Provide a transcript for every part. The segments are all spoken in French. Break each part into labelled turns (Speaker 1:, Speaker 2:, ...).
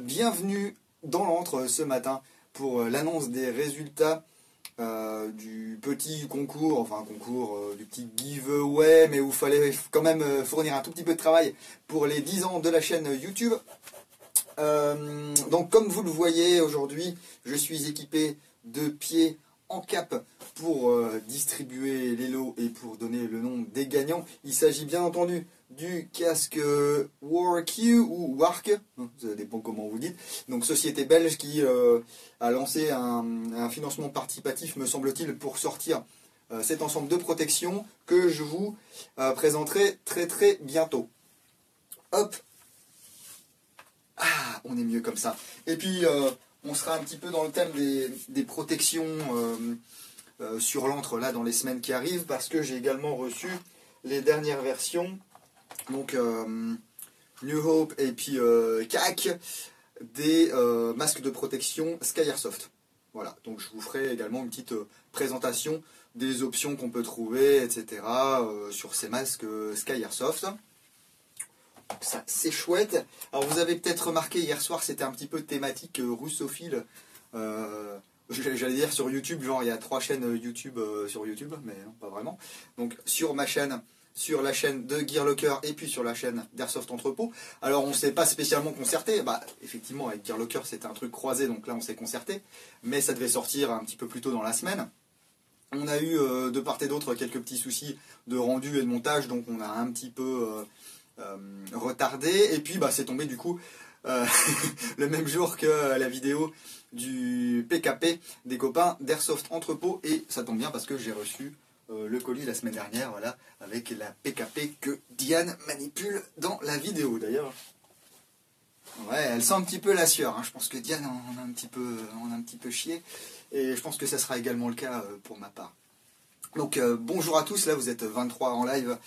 Speaker 1: Bienvenue dans l'antre ce matin pour l'annonce des résultats du petit concours, enfin concours, du petit giveaway, mais où il fallait quand même fournir un tout petit peu de travail pour les 10 ans de la chaîne YouTube. Donc comme vous le voyez aujourd'hui, je suis équipé de pieds en cap pour distribuer les lots et pour donner le nom des gagnants. Il s'agit bien entendu du casque WarQ ou Wark, ça dépend comment vous dites. Donc société belge qui a lancé un financement participatif, me semble-t-il, pour sortir cet ensemble de protection que je vous présenterai très bientôt. Hop. Ah, on est mieux comme ça. Et puis, on sera un petit peu dans le thème des protections sur l'antre là dans les semaines qui arrivent, parce que j'ai également reçu les dernières versions, donc New Hope et puis CAC, des masques de protection Sky Airsoft. Voilà, donc je vous ferai également une petite présentation des options qu'on peut trouver, etc. Sur ces masques Sky Airsoft. Ça, c'est chouette. Alors vous avez peut-être remarqué, hier soir c'était un petit peu thématique russophile. J'allais dire sur YouTube, genre il y a 3 chaînes YouTube sur YouTube, mais non, pas vraiment. Donc sur ma chaîne, sur la chaîne de Gearlocker et puis sur la chaîne d'Airsoft Entrepôt. Alors on ne s'est pas spécialement concerté. Bah effectivement avec Gearlocker c'était un truc croisé, donc là on s'est concerté. Mais ça devait sortir un petit peu plus tôt dans la semaine. On a eu de part et d'autre quelques petits soucis de rendu et de montage, donc on a un petit peu retardé, et puis bah, c'est tombé du coup le même jour que la vidéo du PKP des copains d'Airsoft Entrepôt, et ça tombe bien parce que j'ai reçu le colis la semaine dernière, voilà, avec la PKP que Diane manipule dans la vidéo d'ailleurs. Ouais, elle sent un petit peu la sueur, hein. Je pense que Diane en a un petit peu chié, et je pense que ça sera également le cas pour ma part. Donc bonjour à tous, là vous êtes 23 en live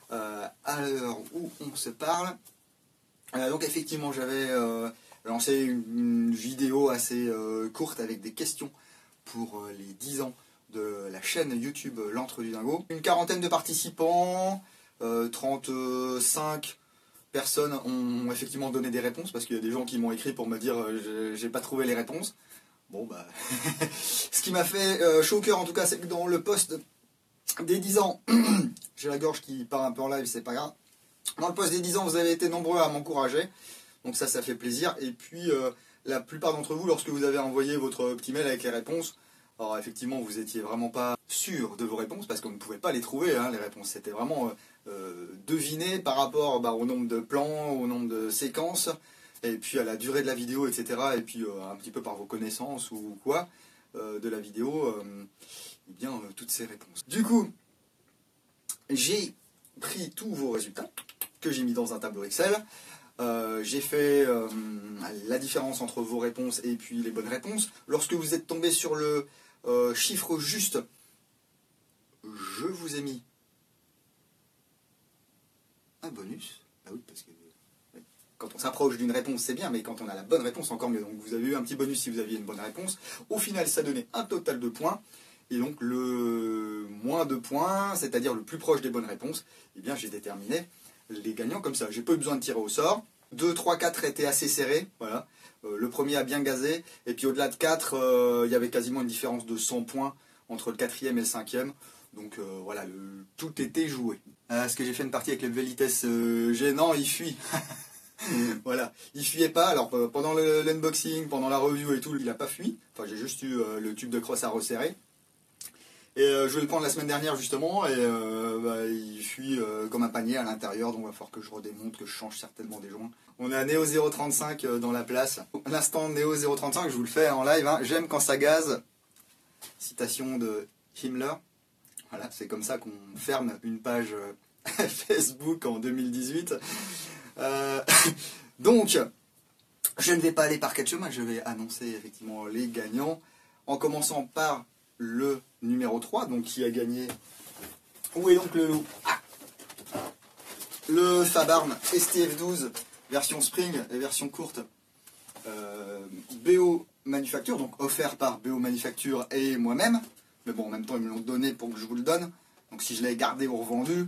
Speaker 1: à l'heure où on se parle. Donc effectivement j'avais lancé une vidéo assez courte avec des questions pour les 10 ans de la chaîne YouTube L'Antre du Dingo. Une quarantaine de participants, 35 personnes ont effectivement donné des réponses, parce qu'il y a des gens qui m'ont écrit pour me dire j'ai pas trouvé les réponses. Bon bah ce qui m'a fait chaud au cœur en tout cas, c'est que dans le post des 10 ans, j'ai la gorge qui part un peu en live, c'est pas grave. Dans le post des 10 ans, vous avez été nombreux à m'encourager, donc ça fait plaisir. Et puis, la plupart d'entre vous, lorsque vous avez envoyé votre petit mail avec les réponses, alors effectivement, vous n'étiez vraiment pas sûr de vos réponses, parce qu'on ne pouvait pas les trouver, hein, les réponses. C'était vraiment deviné par rapport au nombre de plans, au nombre de séquences, et puis à la durée de la vidéo, etc. Et puis un petit peu par vos connaissances ou quoi de la vidéo, et bien toutes ces réponses. Du coup, j'ai pris tous vos résultats que j'ai mis dans un tableau Excel. J'ai fait la différence entre vos réponses et puis les bonnes réponses. Lorsque vous êtes tombé sur le chiffre juste, je vous ai mis un bonus. Ah oui, parce que quand on s'approche d'une réponse, c'est bien, mais quand on a la bonne réponse, encore mieux. Donc vous avez eu un petit bonus si vous aviez une bonne réponse. Au final, ça donnait un total de points. Et donc le moins de points, c'est-à-dire le plus proche des bonnes réponses, eh bien j'ai déterminé les gagnants comme ça. J'ai pas eu besoin de tirer au sort. 2, 3, 4 étaient assez serrés. Voilà. Le premier a bien gazé. Et puis au-delà de 4, il y avait quasiment une différence de 100 points entre le 4e et le 5e. Donc voilà, tout était joué. Est-ce que j'ai fait une partie avec le Velites G? Non, il fuit. Voilà, il fuyait pas. Alors pendant l'unboxing, pendant la review et tout, il n'a pas fui. Enfin, j'ai juste eu le tube de crosse à resserrer. Et je vais le prendre la semaine dernière justement, et il fuit comme un panier à l'intérieur, donc il va falloir que je redémonte, que je change certainement des joints. On a Neo 035 dans la place. L'instant Neo 035, je vous le fais en live, hein. J'aime quand ça gaze. Citation de Himmler. Voilà, c'est comme ça qu'on ferme une page Facebook en 2018. Donc, je ne vais pas aller par 4 chemins, je vais annoncer effectivement les gagnants, en commençant par le numéro 3, donc qui a gagné. Où est donc le loup? Le Fabarm STF12 version Spring et version courte, BO Manufacture, donc offert par BO Manufacture et moi-même. Mais bon, en même temps, ils me l'ont donné pour que je vous le donne. Donc si je l'avais gardé ou revendu,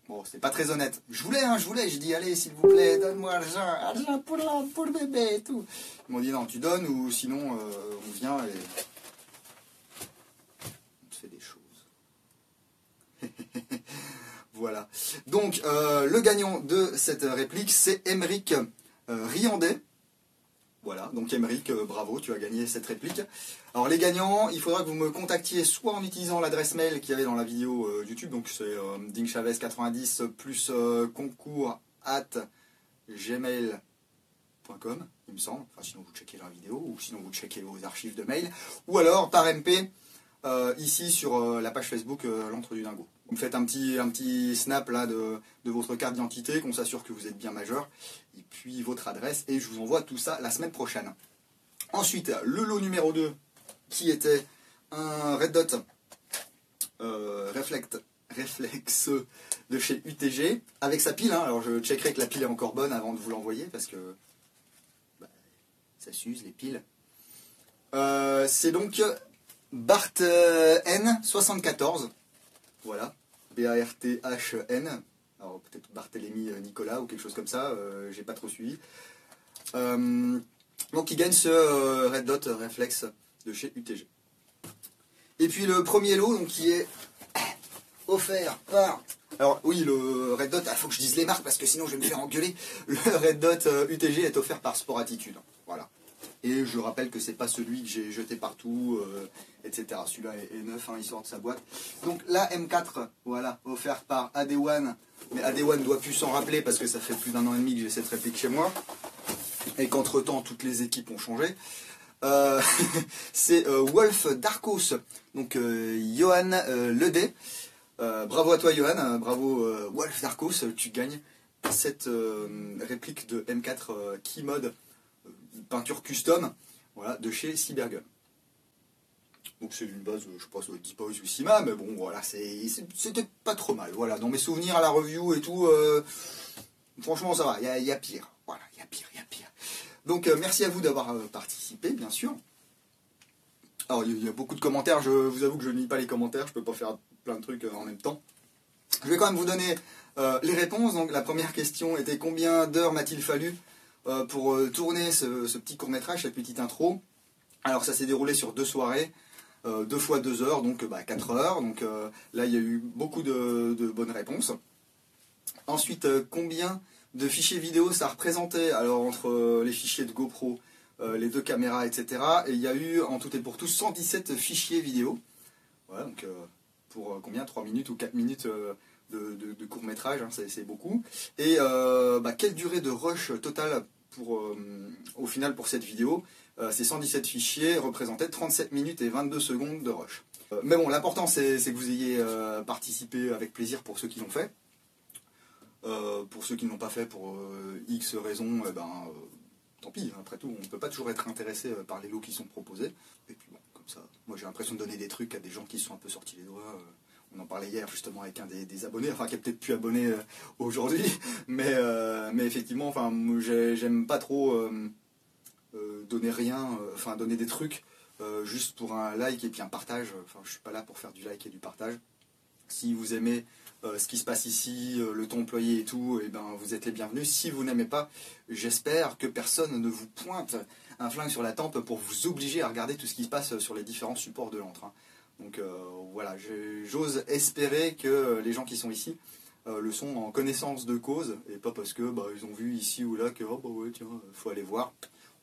Speaker 1: Bon, c'est pas très honnête. Je voulais, j'ai dit, allez, s'il vous plaît, donne-moi argent pour le bébé et tout. Ils m'ont dit, non, tu donnes, ou sinon, on vient et on te fait des choses. Voilà. Donc, le gagnant de cette réplique, c'est Émeric Riandet. Voilà, donc Émeric, bravo, tu as gagné cette réplique. Alors les gagnants, il faudra que vous me contactiez soit en utilisant l'adresse mail qu'il y avait dans la vidéo YouTube, donc c'est dingchavez90 plus concours@gmail.com, il me semble. Enfin sinon vous checkez la vidéo, ou sinon vous checkez vos archives de mail, ou alors par MP, ici sur la page Facebook l'Antre du Dingo. Vous me faites un petit snap là de votre carte d'identité, qu'on s'assure que vous êtes bien majeur, et puis votre adresse, et je vous envoie tout ça la semaine prochaine. Ensuite, le lot numéro 2, qui était un Red Dot Reflex de chez UTG, avec sa pile, hein. Alors je checkerai que la pile est encore bonne avant de vous l'envoyer, parce que bah, ça s'use les piles. C'est donc Bart N74. Voilà, B-A-R-T-H-N, alors peut-être Barthélemy Nicolas ou quelque chose comme ça, j'ai pas trop suivi. Donc il gagne ce Red Dot Reflex de chez UTG. Et puis le premier lot, donc, qui est offert par... Alors oui, le Red Dot, il faut que je dise les marques parce que sinon je vais me faire engueuler. Le Red Dot UTG est offert par Sport Attitude, voilà. Et je rappelle que c'est pas celui que j'ai jeté partout, etc. Celui-là est neuf, hein, il sort de sa boîte. Donc la M4, voilà, offerte par AD1. Mais AD1 doit plus s'en rappeler parce que ça fait plus d'1 an et demi que j'ai cette réplique chez moi. Et qu'entre temps, toutes les équipes ont changé. C'est Wolf Darkos, donc Johan Ledé. Bravo à toi Johan, bravo Wolf Darkos, tu gagnes cette réplique de M4 Key Mode peinture custom, voilà, de chez Cybergun. Donc c'est une base, je pense, de Deepoise ou Sima, mais bon, voilà, c'était pas trop mal. Voilà, dans mes souvenirs à la review et tout, franchement ça va, il y a pire. Voilà, il y a pire. Donc merci à vous d'avoir participé, bien sûr. Alors il y a beaucoup de commentaires, je vous avoue que je ne lis pas les commentaires, je peux pas faire plein de trucs en même temps. Je vais quand même vous donner les réponses. Donc la première question était: combien d'heures m'a-t-il fallu pour tourner ce petit court-métrage, cette petite intro? Alors ça s'est déroulé sur 2 soirées, 2 fois 2 heures, donc 4 heures. Donc là il y a eu beaucoup de bonnes réponses. Ensuite, combien de fichiers vidéo ça représentait? Alors entre les fichiers de GoPro, les 2 caméras, etc. Et il y a eu en tout et pour tout 117 fichiers vidéo. Voilà, donc pour combien? 3 minutes ou 4 minutes de court-métrage, hein, c'est beaucoup. Et quelle durée de rush totale au final pour cette vidéo? Ces 117 fichiers représentaient 37 minutes et 22 secondes de rush. Mais bon, l'important c'est que vous ayez participé avec plaisir pour ceux qui l'ont fait. Pour ceux qui ne l'ont pas fait pour X raisons, tant pis, hein, après tout, on ne peut pas toujours être intéressé par les lots qui sont proposés. Et puis bon, comme ça, moi j'ai l'impression de donner des trucs à des gens qui se sont un peu sortis les doigts. On en parlait hier justement avec un des abonnés, enfin qui est peut-être plus abonné aujourd'hui, mais effectivement, enfin j'aime pas trop donner rien, donner des trucs juste pour un like et puis un partage. Enfin je suis pas là pour faire du like et du partage. Si vous aimez ce qui se passe ici, le ton employé et tout, et vous êtes les bienvenus. Si vous n'aimez pas, j'espère que personne ne vous pointe un flingue sur la tempe pour vous obliger à regarder tout ce qui se passe sur les différents supports de l'antre. Hein. Donc voilà, j'ose espérer que les gens qui sont ici le sont en connaissance de cause, et pas parce que ils ont vu ici ou là que ouais tiens, faut aller voir.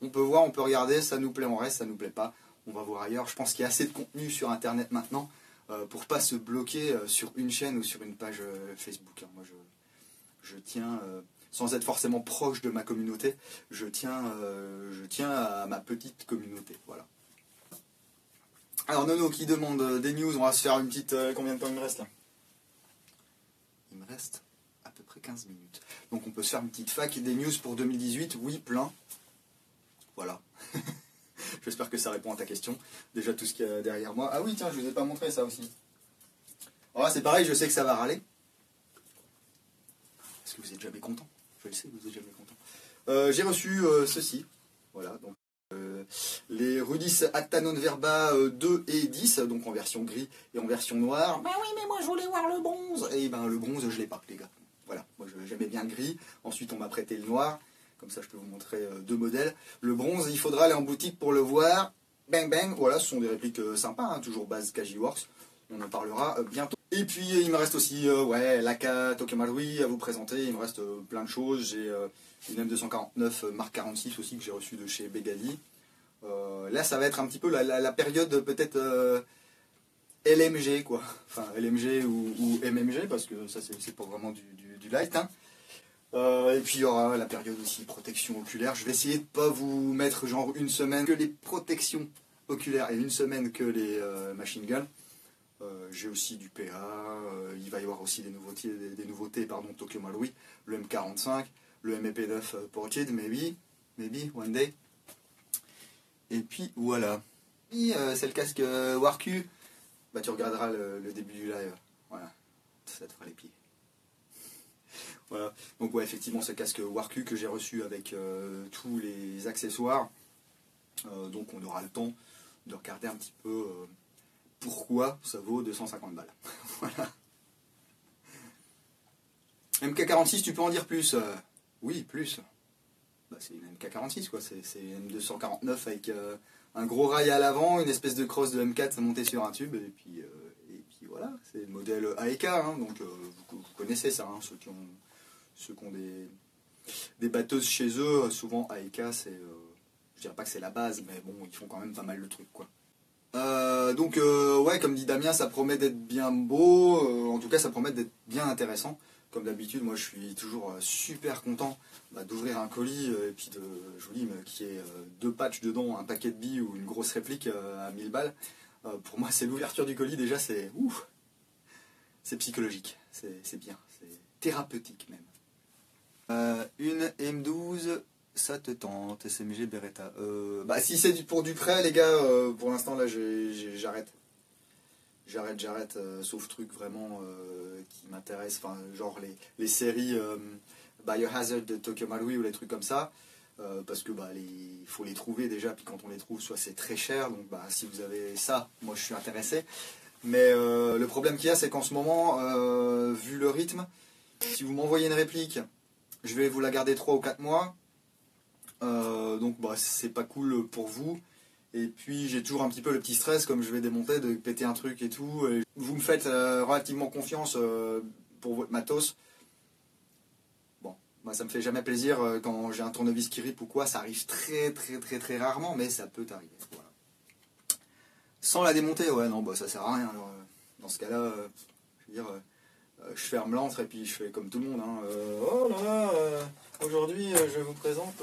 Speaker 1: On peut voir, on peut regarder, ça nous plaît, on reste, ça nous plaît pas, on va voir ailleurs. Je pense qu'il y a assez de contenu sur internet maintenant pour pas se bloquer sur une chaîne ou sur une page Facebook. Hein. Moi je tiens, sans être forcément proche de ma communauté, je tiens à ma petite communauté. Voilà. Alors Nono qui demande des news, on va se faire une petite... combien de temps il me reste là? Il me reste à peu près 15 minutes. Donc on peut se faire une petite fac des news pour 2018, oui, plein. Voilà. J'espère que ça répond à ta question. Déjà tout ce qu'il y a derrière moi. Ah oui, tiens, je vous ai pas montré ça aussi. Alors là, c'est pareil, je sais que ça va râler. Parce que vous êtes jamais content. Je le sais, vous êtes jamais content. J'ai reçu ceci. Voilà, donc les Rudis Attanon Verba 2 et 10, donc en version gris et en version noire. Bah oui, mais moi je voulais voir le bronze. Et le bronze, je l'ai pas, les gars. Voilà, moi j'aimais bien le gris. Ensuite on m'a prêté le noir. Comme ça je peux vous montrer deux modèles. Le bronze, il faudra aller en boutique pour le voir. Bang bang, voilà, ce sont des répliques sympas, hein, toujours base Kajiworks. On en parlera bientôt. Et puis il me reste aussi ouais, l'Aka Tokemarui à vous présenter. Il me reste plein de choses. J'ai une M249 Mark 46 aussi que j'ai reçue de chez Begali. Là ça va être un petit peu la période peut-être LMG quoi. Enfin LMG ou MMG parce que ça c'est pas vraiment du light. Hein. Et puis il y aura la période aussi protection oculaire. Je vais essayer de pas vous mettre genre une semaine que les protections oculaires et une semaine que les machine guns. J'ai aussi du PA, il va y avoir aussi des nouveautés pardon, Tokyo Marui, le M45, le MEP9 Ported, maybe, one day. Et puis voilà. C'est le casque Warku. Bah tu regarderas le début du live. Voilà, ça te fera les pieds. Voilà. Donc ouais, effectivement, ce casque Warku que j'ai reçu avec tous les accessoires. Donc on aura le temps de regarder un petit peu pourquoi ça vaut 250 balles. Voilà. MK46, tu peux en dire plus Oui, plus. Bah, c'est une MK46 quoi, c'est une M249 avec un gros rail à l'avant, une espèce de crosse de M4 montée sur un tube, et puis voilà, c'est le modèle AEK, hein, donc vous connaissez ça, hein, ceux qui ont des batteuses chez eux, souvent AEK, c'est, je dirais pas que c'est la base, mais bon, ils font quand même pas mal de trucs quoi. Donc ouais, comme dit Damien, ça promet d'être bien beau, en tout cas ça promet d'être bien intéressant. Comme d'habitude, moi je suis toujours super content d'ouvrir un colis et puis je vous dis, qu'il y ait deux patchs dedans, un paquet de billes ou une grosse réplique à 1000 balles. Pour moi c'est l'ouverture du colis déjà, c'est ouf, c'est psychologique, c'est bien, c'est thérapeutique même. Une M12, ça te tente, SMG Beretta. Bah si c'est pour du prêt les gars, pour l'instant là j'arrête. J'arrête, sauf truc vraiment qui m'intéresse, enfin genre les séries Biohazard de Tokyo Marui ou les trucs comme ça, parce que il faut les trouver déjà, puis quand on les trouve, soit c'est très cher, donc si vous avez ça, moi je suis intéressé. Mais le problème qu'il y a, c'est qu'en ce moment, vu le rythme, si vous m'envoyez une réplique, je vais vous la garder 3 ou 4 mois, donc c'est pas cool pour vous. Et puis j'ai toujours un petit peu le petit stress, comme je vais démonter, de péter un truc et tout. Et vous me faites relativement confiance pour votre matos. Bon, moi ça me fait jamais plaisir quand j'ai un tournevis qui rip ou quoi, ça arrive très rarement, mais ça peut arriver. Voilà. Sans la démonter, ouais non, ça sert à rien. Alors, dans ce cas-là, je veux dire, je ferme l'antre et puis je fais comme tout le monde. Hein. Oh là là, aujourd'hui je vous présente,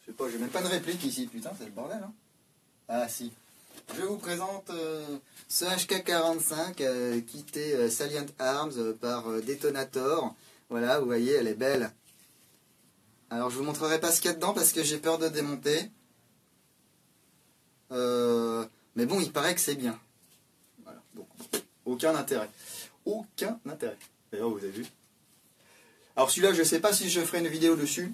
Speaker 1: je sais pas, j'ai même pas de réplique ici, putain, c'est le bordel. Hein. Ah si. Je vous présente ce HK45 quitté Salient Arms par Detonator. Voilà, vous voyez, elle est belle. Alors je vous montrerai pas ce qu'il y a dedans parce que j'ai peur de démonter. Mais bon, il paraît que c'est bien. Voilà, donc aucun intérêt. Aucun intérêt. D'ailleurs, vous avez vu. Alors celui-là, je sais pas si je ferai une vidéo dessus.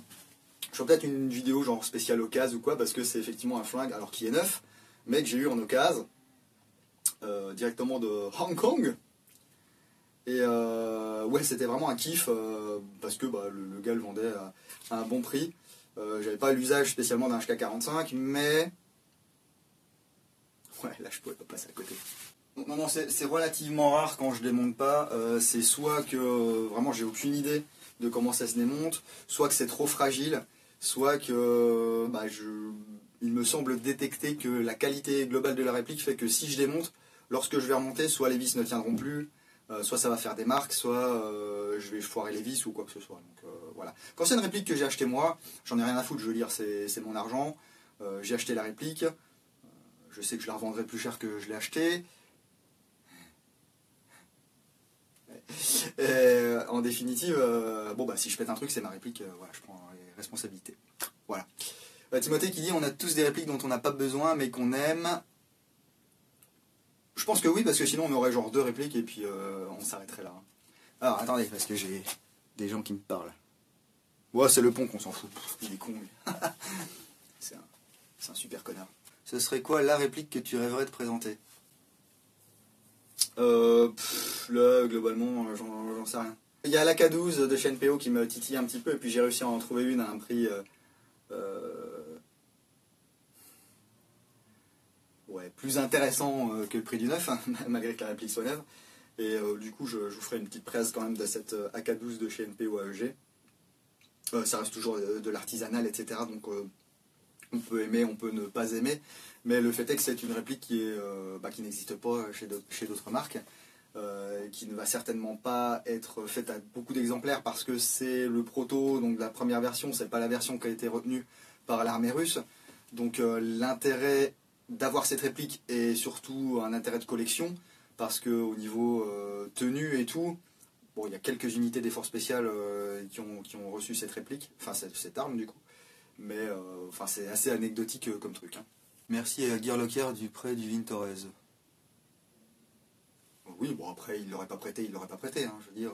Speaker 1: Je ferai peut-être une vidéo genre spéciale occasion ou quoi, parce que c'est effectivement un flingue, alors qui est neuf, mais que j'ai eu en occasion, directement de Hong Kong. Et ouais, c'était vraiment un kiff, parce que le gars le vendait à un bon prix. J'avais pas l'usage spécialement d'un HK45, mais... Ouais, là je pouvais pas passer à côté. Non, c'est relativement rare quand je démonte pas. C'est soit que vraiment j'ai aucune idée de comment ça se démonte, soit que c'est trop fragile, soit que il me semble détecter que la qualité globale de la réplique fait que si je démonte, lorsque je vais remonter, soit les vis ne tiendront plus, soit ça va faire des marques, soit je vais foirer les vis ou quoi que ce soit. Donc voilà. Quand c'est une réplique que j'ai achetée moi, j'en ai rien à foutre, je veux dire, c'est mon argent, j'ai acheté la réplique, je sais que je la revendrai plus cher que je l'ai achetée. En définitive, si je pète un truc, c'est ma réplique, voilà, je prends les responsabilités. Voilà. Timothée qui dit on a tous des répliques dont on n'a pas besoin mais qu'on aime. Je pense que oui, parce que sinon on aurait genre 2 répliques et puis on s'arrêterait là. Alors attendez, parce que j'ai des gens qui me parlent. Ouais, c'est le pont qu'on s'en fout. Il est con lui. C'est un super connard. Ce serait quoi la réplique que tu rêverais de présenter? Là, globalement, j'en sais rien. Il y a l'AK12 de chez NPO qui me titille un petit peu, et puis j'ai réussi à en trouver une à un prix ouais, plus intéressant que le prix du neuf, hein, malgré que la réplique soit neuve. Et du coup, je vous ferai une petite presse quand même de cette AK12 de chez NPO AEG. Ça reste toujours de l'artisanal, etc. Donc on peut aimer, on peut ne pas aimer. Mais le fait est que c'est une réplique qui n'existe pas chez d'autres marques. Qui ne va certainement pas être faite à beaucoup d'exemplaires parce que c'est le proto, donc la première version, c'est pas la version qui a été retenue par l'armée russe. Donc l'intérêt d'avoir cette réplique est surtout un intérêt de collection parce qu'au niveau tenue et tout, bon, il y a quelques unités des forces spéciales qui ont reçu cette réplique, enfin cette arme du coup, mais c'est assez anecdotique comme truc. Hein. Merci à Gearlocker du prêt du Vintorez. Oui, bon après, il l'aurait pas prêté, hein. Je veux dire,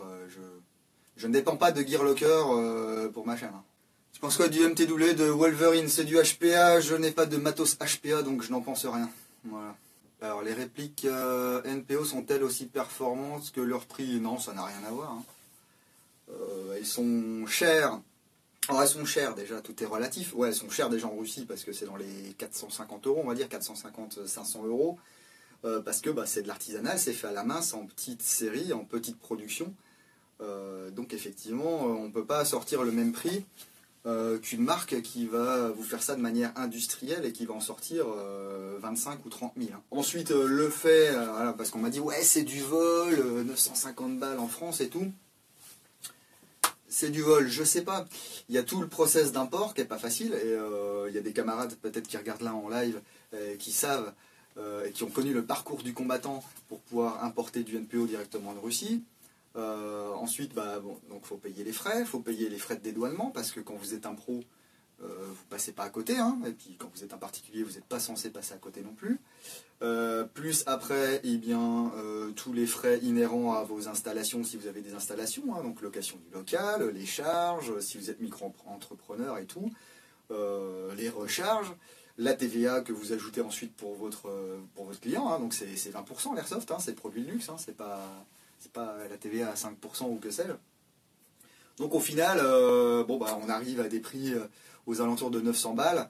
Speaker 1: je ne dépends pas de Gearlocker pour ma chaîne. Hein. Tu penses quoi du MTW de Wolverine? C'est du HPA, je n'ai pas de matos HPA, donc je n'en pense rien. Voilà. Alors, les répliques NPO sont-elles aussi performantes que leur prix? Non, ça n'a rien à voir. Hein. Elles sont chères. Alors, elles sont chères déjà, tout est relatif. Ouais, elles sont chères déjà en Russie parce que c'est dans les 450 €, on va dire, 450-500 €. Parce que c'est de l'artisanal, c'est fait à la main, c'est en petite série, en petite production. Donc effectivement, on ne peut pas sortir le même prix qu'une marque qui va vous faire ça de manière industrielle et qui va en sortir 25 ou 30 000. Hein. Ensuite, le fait, voilà, parce qu'on m'a dit, ouais, c'est du vol, 950 balles en France et tout. C'est du vol, je sais pas. Il y a tout le process d'import qui n'est pas facile. Et il y a des camarades peut-être qui regardent là en live, qui savent et qui ont connu le parcours du combattant pour pouvoir importer du NPO directement de Russie. Ensuite, donc faut payer les frais, faut payer les frais de dédouanement, parce que quand vous êtes un pro, vous passez pas à côté, hein, et puis quand vous êtes un particulier, vous n'êtes pas censé passer à côté non plus. Plus après, tous les frais inhérents à vos installations, si vous avez des installations, hein, donc location du local, les charges, si vous êtes micro-entrepreneur et tout, les recharges, la TVA que vous ajoutez ensuite pour votre client, hein, donc c'est 20% l'airsoft, hein, c'est produit de luxe, hein, c'est pas la TVA à 5% ou que sais-je. Donc au final, on arrive à des prix aux alentours de 900 balles,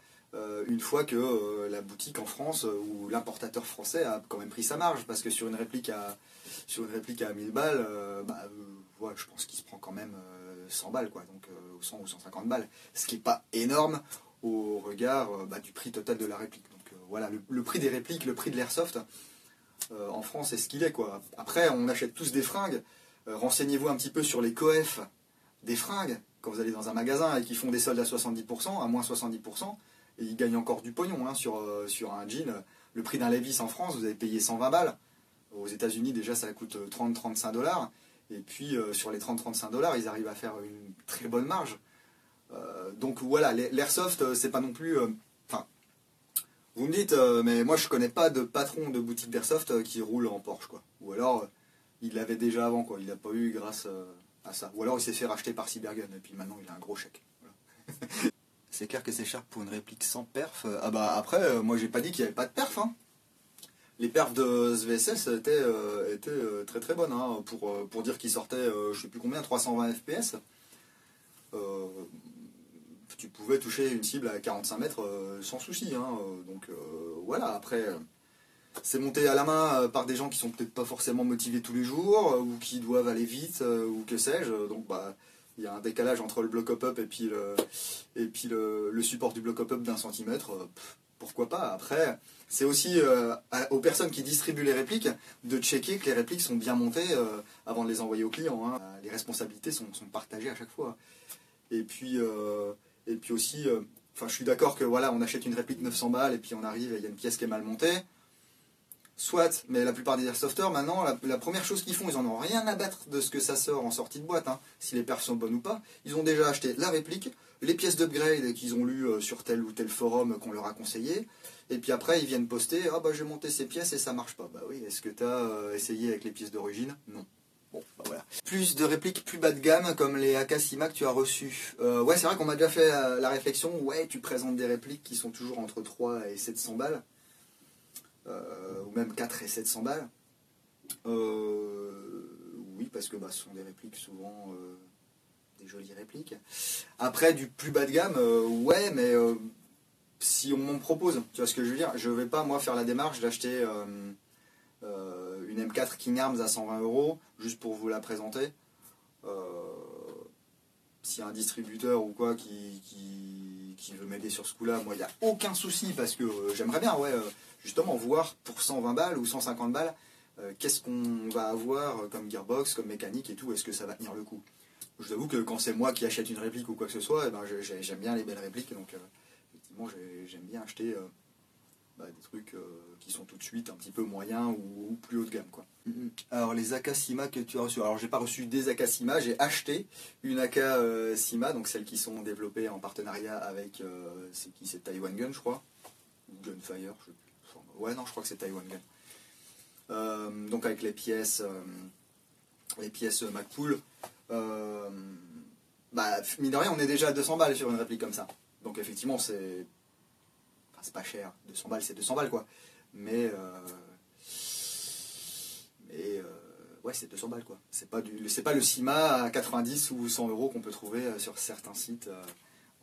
Speaker 1: une fois que la boutique en France ou l'importateur français a quand même pris sa marge, parce que sur une réplique à 1000 balles, je pense qu'il se prend quand même 100 balles, quoi, donc 100 ou 150 balles, ce qui n'est pas énorme au regard du prix total de la réplique. Donc voilà, le prix des répliques, le prix de l'airsoft en France est ce qu'il est, quoi. Après, on achète tous des fringues, renseignez-vous un petit peu sur les coefs des fringues quand vous allez dans un magasin et qui font des soldes à 70%, à moins 70%, et ils gagnent encore du pognon, hein, sur un jean. Le prix d'un Levi's en France, vous avez payé 120 balles. Aux États-Unis déjà ça coûte 30-35 $, et puis sur les 30-35 $, ils arrivent à faire une très bonne marge. Donc voilà, l'airsoft, c'est pas non plus... vous me dites, mais moi je connais pas de patron de boutique d'airsoft qui roule en Porsche, quoi. Ou alors, il l'avait déjà avant, quoi. Il l'a pas eu grâce à ça. Ou alors il s'est fait racheter par Cybergun, et puis maintenant il a un gros chèque. Voilà. C'est clair que c'est cher pour une réplique sans perf. Après, moi j'ai pas dit qu'il n'y avait pas de perf, hein. Les perfs de SVSS étaient très très bonnes, hein, pour dire qu'ils sortaient, je sais plus combien, 320 FPS. Tu pouvais toucher une cible à 45 mètres sans souci, hein, donc voilà. Après, c'est monté à la main par des gens qui sont peut-être pas forcément motivés tous les jours, ou qui doivent aller vite, ou que sais-je. Donc il y a un décalage entre le block up et puis le support du block up d'un centimètre. Pourquoi pas. Après, c'est aussi aux personnes qui distribuent les répliques de checker que les répliques sont bien montées avant de les envoyer aux clients, hein. Les responsabilités sont partagées à chaque fois. Et puis aussi, je suis d'accord que voilà, on achète une réplique 900 balles et puis on arrive et il y a une pièce qui est mal montée. Soit, mais la plupart des airsofters maintenant, la première chose qu'ils font, ils en ont rien à battre de ce que ça sort en sortie de boîte, hein, si les perfs sont bonnes ou pas. Ils ont déjà acheté la réplique, les pièces d'upgrade qu'ils ont lues sur tel ou tel forum qu'on leur a conseillé, et puis après ils viennent poster, j'ai monté ces pièces et ça marche pas. Bah oui, est-ce que tu as essayé avec les pièces d'origine? Non. Bon, voilà. Plus de répliques plus bas de gamme comme les AK-Sima que tu as reçues. Ouais, c'est vrai qu'on m'a déjà fait la réflexion, ouais, tu présentes des répliques qui sont toujours entre 3 et 700 balles. Ou même 4 et 700 balles. oui, parce que ce sont des répliques souvent des jolies répliques. Après, du plus bas de gamme, ouais, mais si on m'en propose, tu vois ce que je veux dire, je vais pas moi faire la démarche d'acheter une M4 King Arms à 120 € juste pour vous la présenter. S'il y a un distributeur ou quoi qui veut m'aider sur ce coup-là, moi il n'y a aucun souci parce que j'aimerais bien justement voir pour 120 balles ou 150 balles qu'est-ce qu'on va avoir comme gearbox, comme mécanique et tout, est-ce que ça va tenir le coup. Je vous avoue que quand c'est moi qui achète une réplique ou quoi que ce soit, j'aime bien les belles répliques, donc effectivement j'aime bien acheter des trucs qui sont tout de suite un petit peu moyens ou plus haut de gamme, quoi. Alors les AK Sima que tu as reçus, alors j'ai pas reçu des AK Sima, j'ai acheté une AK Sima, donc celles qui sont développées en partenariat avec c'est Taiwan Gun, je crois, ou Gunfire, je sais plus. Ouais, non, je crois que c'est Taiwan Gun. Donc avec les pièces Magpul, mine de rien on est déjà à 200 balles sur une réplique comme ça, donc effectivement c'est pas cher, 200 balles c'est 200 balles quoi, mais ouais, c'est 200 balles quoi, c'est pas le Sima à 90 ou 100 € qu'on peut trouver sur certains sites,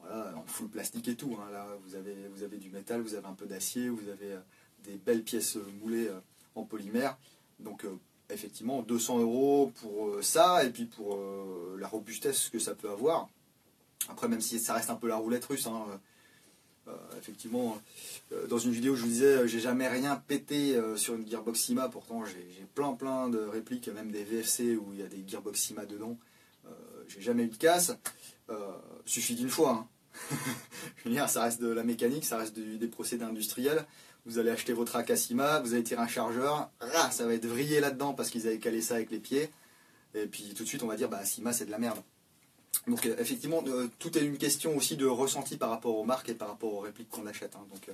Speaker 1: voilà, en full plastique et tout, hein. Là vous avez du métal, vous avez un peu d'acier, vous avez des belles pièces moulées en polymère, donc effectivement 200 € pour ça, et puis pour la robustesse que ça peut avoir. Après, même si ça reste un peu la roulette russe, hein, effectivement, dans une vidéo je vous disais j'ai jamais rien pété sur une gearbox Sima, pourtant j'ai plein de répliques, même des VFC où il y a des gearbox Sima dedans, j'ai jamais eu de casse, suffit d'une fois, hein. Je veux dire, ça reste de la mécanique, ça reste des procédés industriels. Vous allez acheter votre AK Sima, vous allez tirer un chargeur, ça va être vrillé là-dedans parce qu'ils avaient calé ça avec les pieds, et puis tout de suite on va dire Sima c'est de la merde. Donc effectivement, tout est une question aussi de ressenti par rapport aux marques et par rapport aux répliques qu'on achète, hein. Donc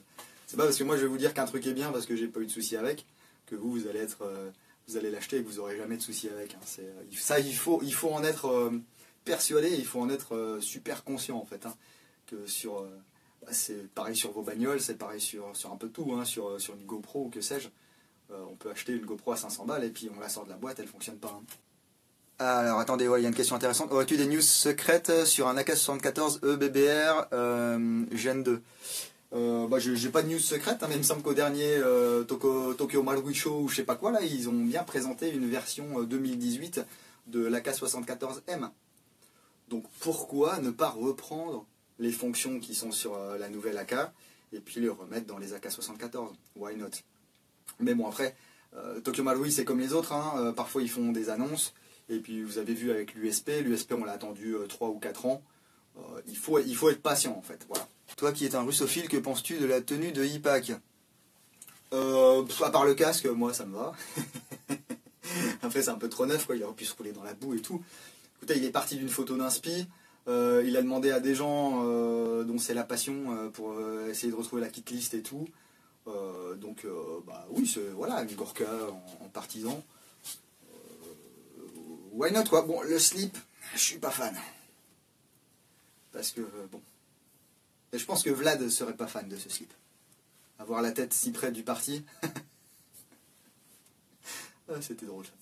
Speaker 1: c'est pas parce que moi je vais vous dire qu'un truc est bien parce que j'ai pas eu de soucis avec, que vous allez l'acheter et que vous aurez jamais de soucis avec, hein. Ça il faut en être persuadé, il faut en être super conscient en fait, hein. Que c'est pareil sur vos bagnoles, c'est pareil sur un peu tout, hein, sur une GoPro ou que sais-je. On peut acheter une GoPro à 500 balles et puis on la sort de la boîte, elle fonctionne pas, hein. Alors attendez, ouais, il y a une question intéressante. Aurais-tu des news secrètes sur un AK-74 EBBR Gen 2? J'ai pas de news secrète, hein, mais il me semble qu'au dernier Tokyo Marui Show ou je sais pas quoi, là, ils ont bien présenté une version 2018 de l'AK-74M. Donc pourquoi ne pas reprendre les fonctions qui sont sur la nouvelle AK et puis les remettre dans les AK-74? Why not? Mais bon, après, Tokyo Marui c'est comme les autres, hein, parfois ils font des annonces. Et puis vous avez vu avec l'USP on l'a attendu 3 ou 4 ans. Il faut être patient en fait. Voilà. Toi qui es un russophile, que penses-tu de la tenue de IPAC? À part le casque, moi ça me va. Après c'est un peu trop neuf, quoi. Il aurait pu se rouler dans la boue et tout. Écoutez, il est parti d'une photo d'inspi. Il a demandé à des gens dont c'est la passion pour essayer de retrouver la kit list et tout. Oui, c'est voilà, une Gorka en partisan. Why not quoi. Bon, le slip, je suis pas fan. Parce que, bon. Et je pense que Vlad serait pas fan de ce slip. Avoir la tête si près du parti. C'était drôle ça.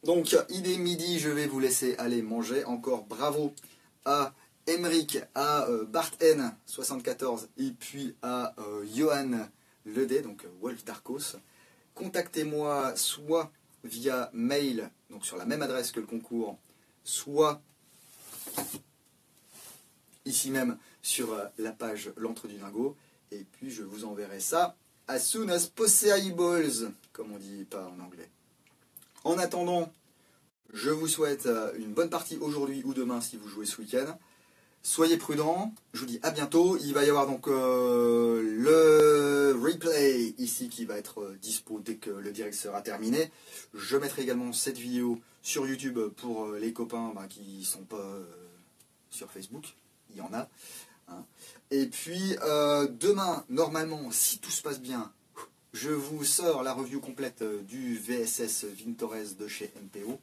Speaker 1: Donc, il est midi, je vais vous laisser aller manger. Encore bravo à Emeric, à Bart N74 et puis à Johan Ledé, donc Wolf Darkos. Contactez-moi soit via mail, donc sur la même adresse que le concours, soit ici même sur la page L'Antre du Dingo, et puis je vous enverrai ça as soon as possible, comme on dit pas en anglais. En attendant, je vous souhaite une bonne partie aujourd'hui ou demain si vous jouez ce week-end. Soyez prudents, je vous dis à bientôt. Il va y avoir donc le replay ici qui va être dispo dès que le direct sera terminé. Je mettrai également cette vidéo sur YouTube pour les copains qui ne sont pas sur Facebook. Il y en a, hein. Et puis demain, normalement, si tout se passe bien, je vous sors la review complète du VSS Vintores de chez MPO.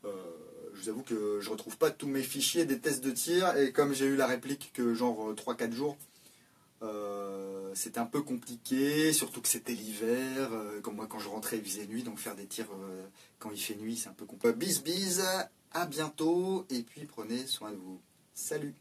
Speaker 1: Je vous avoue que je retrouve pas tous mes fichiers des tests de tir, et comme j'ai eu la réplique que genre 3-4 jours, C'était un peu compliqué, surtout que c'était l'hiver. Comme moi, quand je rentrais, il faisait nuit, donc faire des tirs quand il fait nuit, c'est un peu compliqué. Bis bis, à bientôt, et puis prenez soin de vous. Salut!